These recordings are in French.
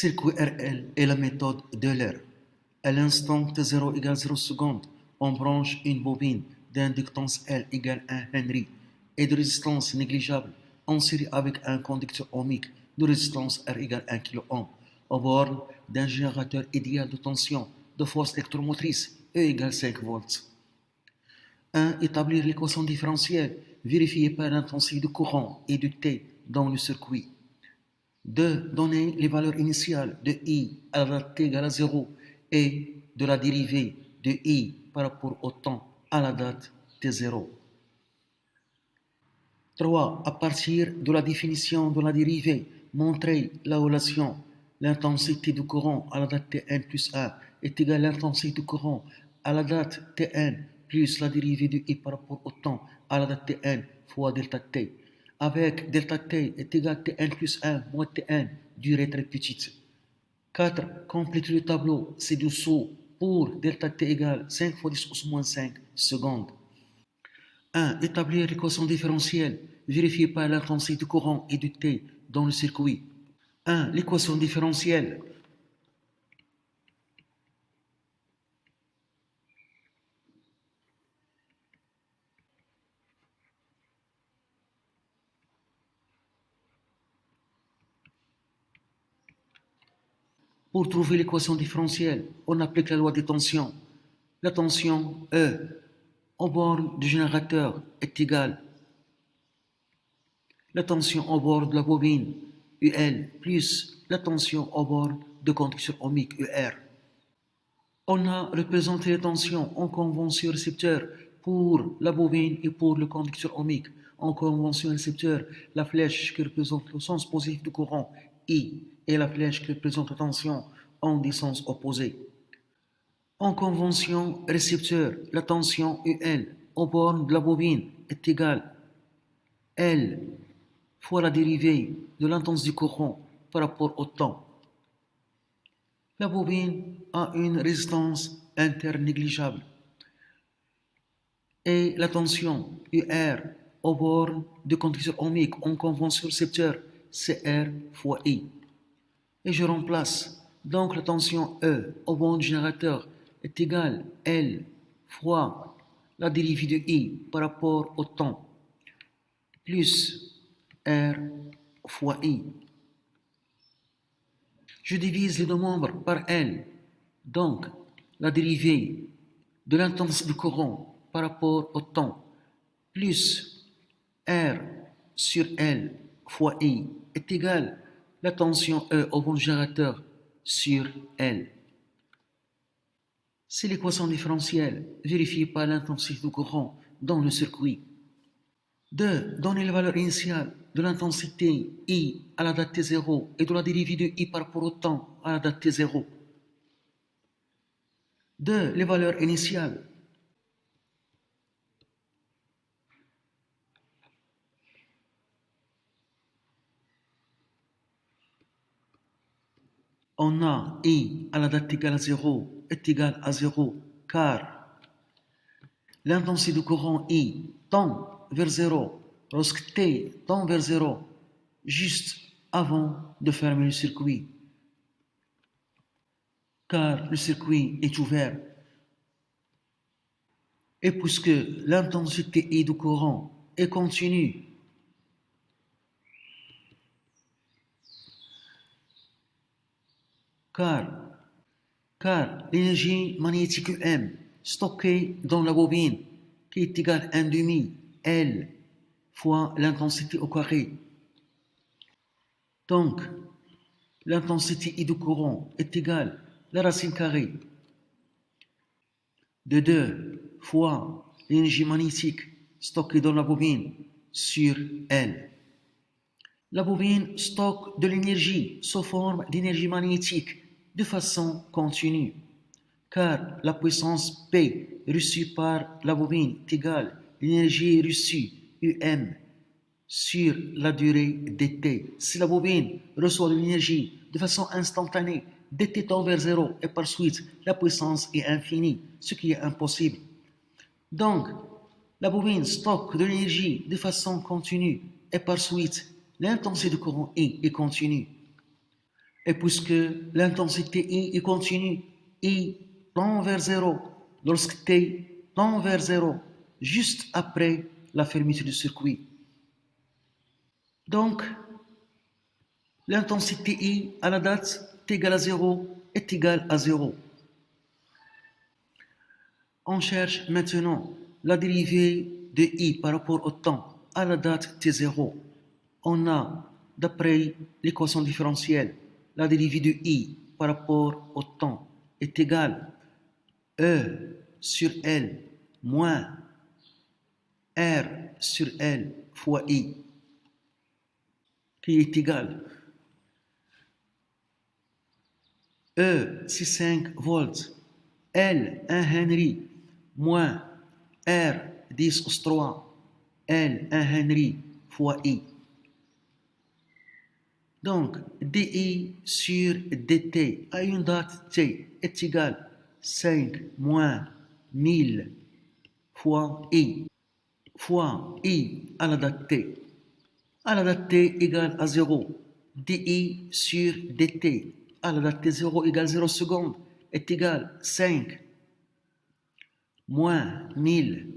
Circuit RL est la méthode d'Euler. À l'instant t0 égale 0 secondes, on branche une bobine d'inductance L égale 1 Henry et de résistance négligeable en série avec un conducteur ohmique de résistance R égale 1 kΩ au bord d'un générateur idéal de tension de force électromotrice E égale 5 volts. 1. Établir l'équation différentielle vérifiée par l'intensité du courant et du T dans le circuit. 2. Donner les valeurs initiales de I à la date t égale à 0 et de la dérivée de I par rapport au temps à la date t0. 3. À partir de la définition de la dérivée, montrer la relation l'intensité du courant à la date Tn plus 1 est égale à l'intensité du courant à la date Tn plus la dérivée de I par rapport au temps à la date Tn fois delta T, avec delta T est égal à Tn plus 1 moins Tn, durée très petite. 4. Compléter le tableau ci-dessous pour delta T égale 5 fois 10 pouce moins 5 secondes. 1. Établir l'équation différentielle vérifiée par l'intensité du courant et du T dans le circuit. 1. L'équation différentielle Pour trouver l'équation différentielle, on applique la loi des tensions. La tension E au bord du générateur est égale la tension au bord de la bobine UL plus la tension au bord de conduction ohmique UR. On a représenté les tensions en convention récepteur pour la bobine et pour le conducteur ohmique. En convention récepteur, la flèche qui représente le sens positif du courant I et la flèche qui représente la tension ont des sens opposés. En convention récepteur, la tension UL au bord de la bobine est égale L fois la dérivée de l'intensité du courant par rapport au temps. La bobine a une résistance interne négligeable et la tension UR au bord de conducteur ohmique en convention récepteur CR fois I. Et je remplace donc la tension E au bord du générateur est égale L fois la dérivée de I par rapport au temps plus R fois I. Je divise les deux membres par L, donc la dérivée de l'intensité du courant par rapport au temps plus R sur L fois I est égal à la tension E au bon générateur sur L. C'est l'équation différentielle vérifiée par l'intensité du courant dans le circuit. 2. Donner les valeurs initiales de l'intensité I à la date T0 et de la dérivée de I par rapport au temps à la date T0. 2. Les valeurs initiales. On a I à la date égale à 0 est égal à 0 car l'intensité du courant I tend vers 0 lorsque T tend vers 0 juste avant de fermer le circuit. Car le circuit est ouvert. Et puisque l'intensité I du courant est continue, car l'énergie magnétique M stockée dans la bobine qui est égale à 1 demi L fois l'intensité au carré. Donc, l'intensité I du courant est égale à la racine carrée de 2 fois l'énergie magnétique stockée dans la bobine sur L. La bobine stocke de l'énergie sous forme d'énergie magnétique de façon continue, car la puissance P reçue par la bobine est égale à l'énergie reçue UM sur la durée dt. Si la bobine reçoit de l'énergie de façon instantanée, dt tend vers 0 et par suite la puissance est infinie, ce qui est impossible. Donc, la bobine stocke de l'énergie de façon continue et par suite l'intensité du courant I est continue. Et puisque l'intensité I est continue, I tend vers zéro lorsque T tend vers zéro, juste après la fermeture du circuit. Donc, l'intensité I à la date T égale à 0 est égale à 0. On cherche maintenant la dérivée de I par rapport au temps à la date T0. On a, d'après l'équation différentielle, la dérivée de I par rapport au temps est égale E sur L moins R sur L fois I, qui est égal E, c'est 5 volts, L, 1 Henry, moins R, 10 aux 3, L, 1 Henry, fois I. Donc, dI sur dt à une date t est égal 5 moins 1000 fois I à la date t. À la date t égale à 0. dI sur dt à la date t0 égale 0 secondes est égal 5 moins 1000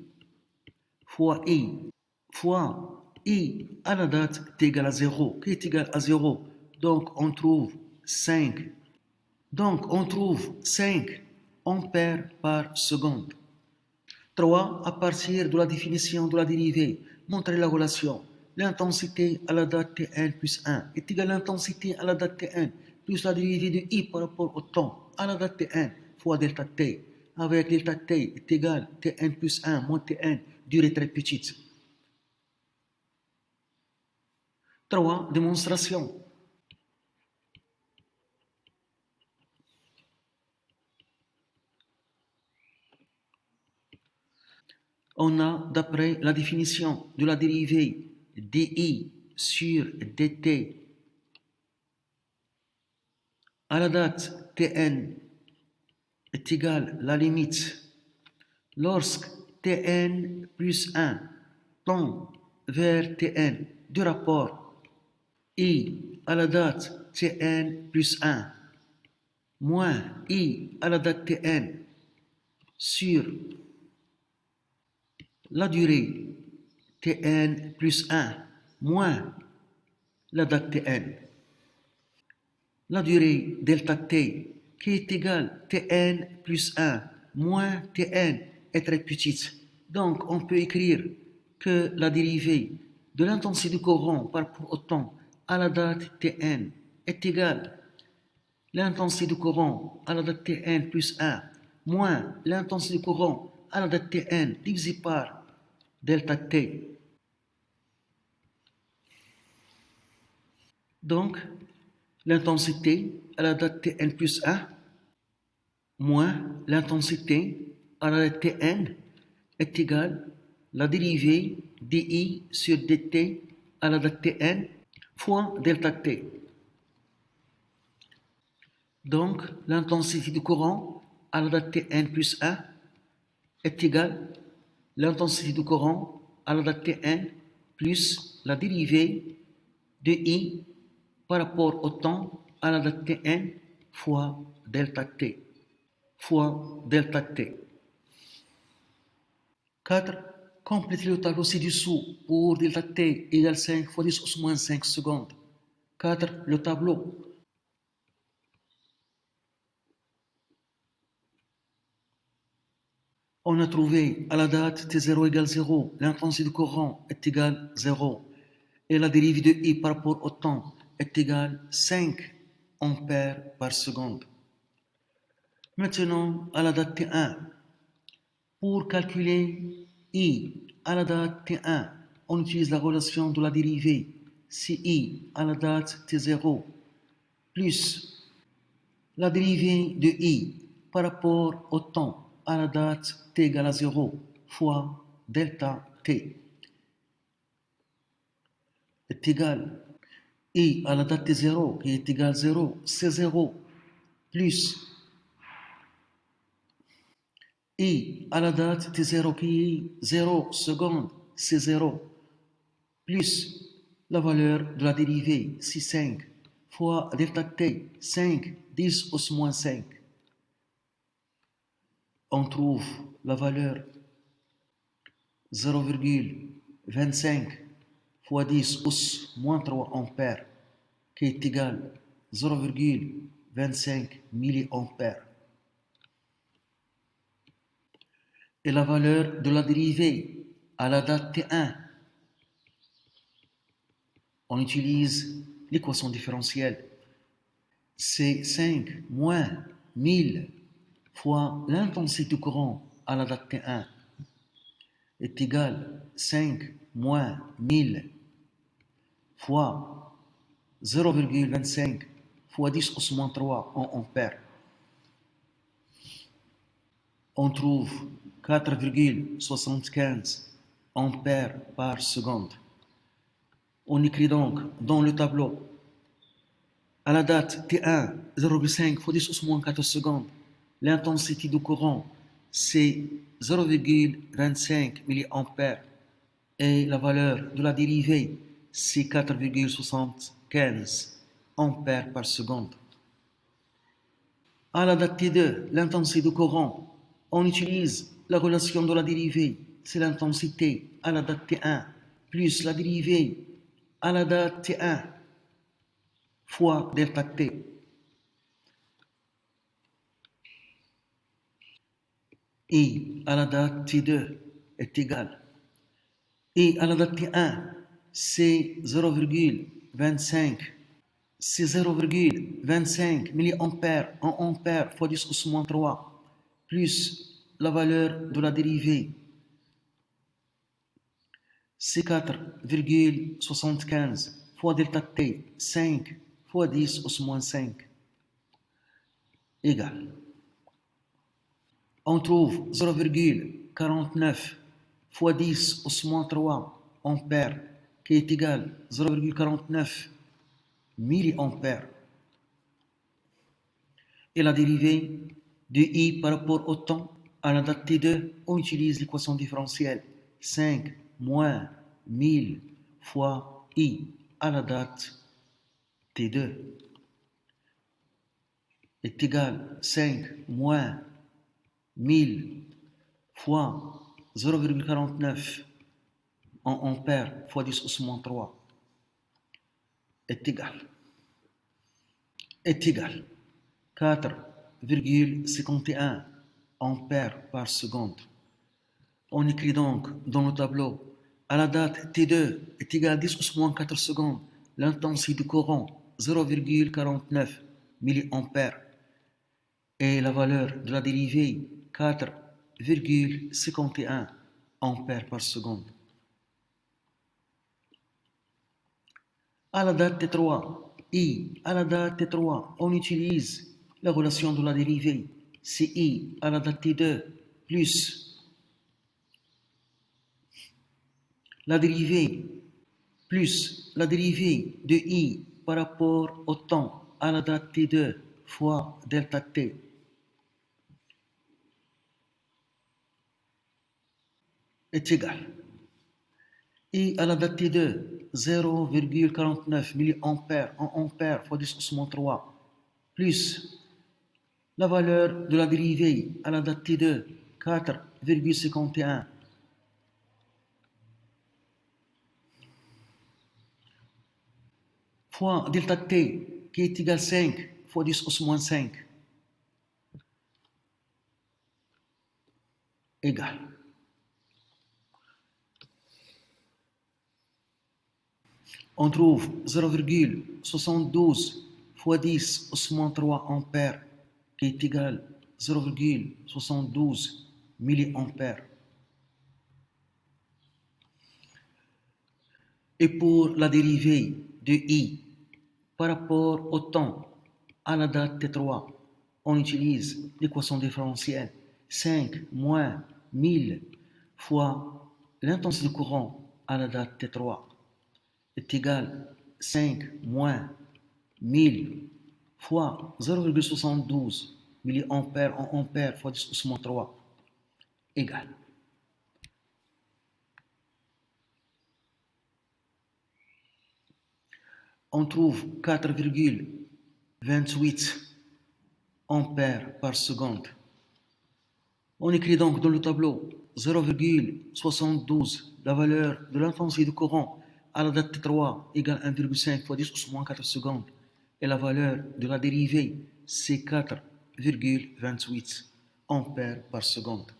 fois I à la date t égale à 0, qui est égal à 0. Donc, on trouve 5 ampères par seconde. 3. À partir de la définition de la dérivée, montrer la relation. L'intensité à la date Tn plus 1 est égale à l'intensité à la date Tn plus la dérivée de I par rapport au temps à la date Tn fois delta T, avec delta T est égal à Tn plus 1 moins Tn, durée très petite. 3. Démonstration. On a, d'après la définition de la dérivée dI sur dt à la date Tn est égale à la limite lorsque Tn plus 1 tend vers Tn du rapport I à la date Tn plus 1 moins I à la date Tn sur la durée Tn plus 1 moins la date Tn. La durée delta T qui est égale Tn plus 1 moins Tn est très petite. Donc on peut écrire que la dérivée de l'intensité du courant par rapport au temps à la date Tn est égale l'intensité du courant à la date Tn plus 1 moins l'intensité du courant à la date Tn divisé par delta T. Donc, l'intensité à la date Tn plus 1 moins l'intensité à la date Tn est égale la dérivée dI sur dt à la date Tn fois delta T. Donc, l'intensité du courant à la date Tn plus 1 est égale l'intensité du courant à la date Tn plus la dérivée de I par rapport au temps à la date Tn fois delta T. 4. Complétez le tableau ci-dessous pour delta T égale 5 fois 10 au moins 5 secondes. 4. Le tableau. On a trouvé à la date T0 égale 0, l'intensité du courant est égale 0 et la dérivée de I par rapport au temps est égale 5 ampères par seconde. Maintenant, à la date T1, pour calculer I à la date T1, on utilise la relation de la dérivée CI à la date T0 plus la dérivée de I par rapport au temps à la date T égale à 0 fois delta T est égal I à la date T0 qui est égal à 0, c'est 0 plus I à la date T0 qui est 0 secondes, c'est 0 plus la valeur de la dérivée, c'est 5 fois delta T, 5, 10 os moins 5. On trouve la valeur 0,25 fois 10 os moins 3 ampères qui est égal 0,25 milliampères. Et la valeur de la dérivée à la date T1, on utilise l'équation différentielle. C'est 5 moins 1000 fois l'intensité du courant à la date T1 est égal 5 moins 1000 fois 0,25 fois 10 au moins 3 en ampères. On trouve 4,75 ampères par seconde. On écrit donc dans le tableau à la date T1 0,5 fois 10 au moins 4 secondes. L'intensité du courant c'est 0,25 mA et la valeur de la dérivée c'est 4,75 ampères par seconde. À la date T2, l'intensité du courant, on utilise la relation de la dérivée, c'est l'intensité à la date T1 plus la dérivée à la date T1 fois delta T. Et à la date T2 est égal. Et à la date T1, c'est 0,25. C'est 0,25 milliampères en ampères fois 10 au moins 3 plus la valeur de la dérivée. C'est 4,75 fois delta T, 5 fois 10 au moins 5 égale. On trouve 0,49 fois 10 au moins 3 ampères qui est égal 0,49 milliampères. Et la dérivée de I par rapport au temps à la date T2, on utilise l'équation différentielle 5 moins 1000 fois I à la date T2 est égal 5 moins 1000 fois 0,49 en ampères fois 10 au moins 3 est égal 4,51 ampères par seconde. On écrit donc dans le tableau à la date T2 est égal à 10 au moins 4 secondes, l'intensité du courant 0,49 milliampères et la valeur de la dérivée 4,51 ampères par seconde. À la date T3, à la date T3, on utilise la relation de la dérivée. C'est I à la date T2 plus la dérivée de I par rapport au temps à la date T2 fois delta T est égal. I à la date T2, 0,49 milliampères en ampères fois 10 au moins 3 plus la valeur de la dérivée à la date T2, 4,51 fois delta T qui est égal à 5 fois 10 au moins 5 égale. On trouve 0,72 fois 10 au moins 3 ampères qui est égal à 0,72 milliampères. Et pour la dérivée de I par rapport au temps à la date T3, on utilise l'équation différentielle 5 moins 1000 fois l'intensité du courant à la date T3 est égal à 5 moins 1000 fois 0,72 milliampères en ampères fois 10 au moins 3 égale. on trouve 4,28 ampères par seconde. On écrit donc dans le tableau 0,72, la valeur de l'intensité du courant à la date T3 égale 1,5 fois 10 au moins 4 secondes. Et la valeur de la dérivée, c'est 4,28 ampères par seconde.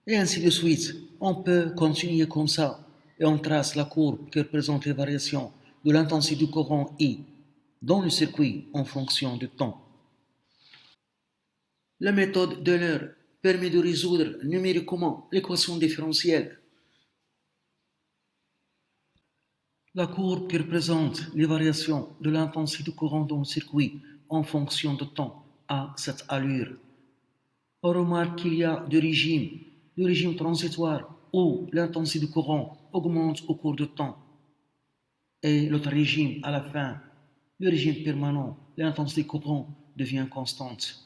Et ainsi de suite. On peut continuer comme ça et on trace la courbe qui représente les variations de l'intensité du courant I dans le circuit en fonction du temps. La méthode d'Euler permet de résoudre numériquement l'équation différentielle. La courbe qui représente les variations de l'intensité du courant dans le circuit en fonction du temps a cette allure. On remarque qu'il y a deux régimes, le régime transitoire où l'intensité du courant augmente au cours du temps et l'autre régime à la fin, le régime permanent, l'intensité du courant devient constante.